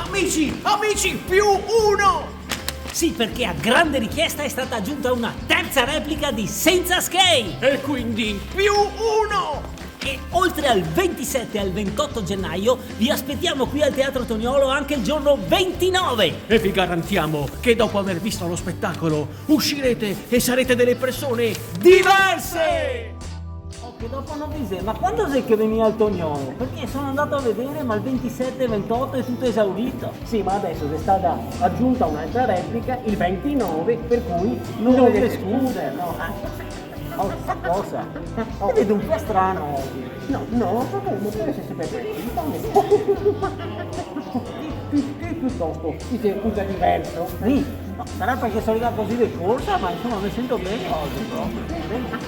Amici, più uno! Sì, perché a grande richiesta è stata aggiunta una terza replica di Senza Skate! E quindi più uno! E oltre al 27 e al 28 gennaio vi aspettiamo qui al Teatro Toniolo anche il giorno 29! E vi garantiamo che dopo aver visto lo spettacolo uscirete e sarete delle persone diverse! Che dopo hanno visto, ma quando sei che veniva al Toniolo? Perché sono andato a vedere, ma il 27 e 28 è tutto esaurito. Sì, ma adesso è stata aggiunta un'altra replica, il 29, per cui non dovete scusare, no? Oh, cosa? Ti vedo un po' strano oggi. No, ma deve essere sempre piuttosto, ti sei scusa diverso? Sì, no, sarà perché sono arrivato così di corsa, ma insomma mi sento bene oggi proprio.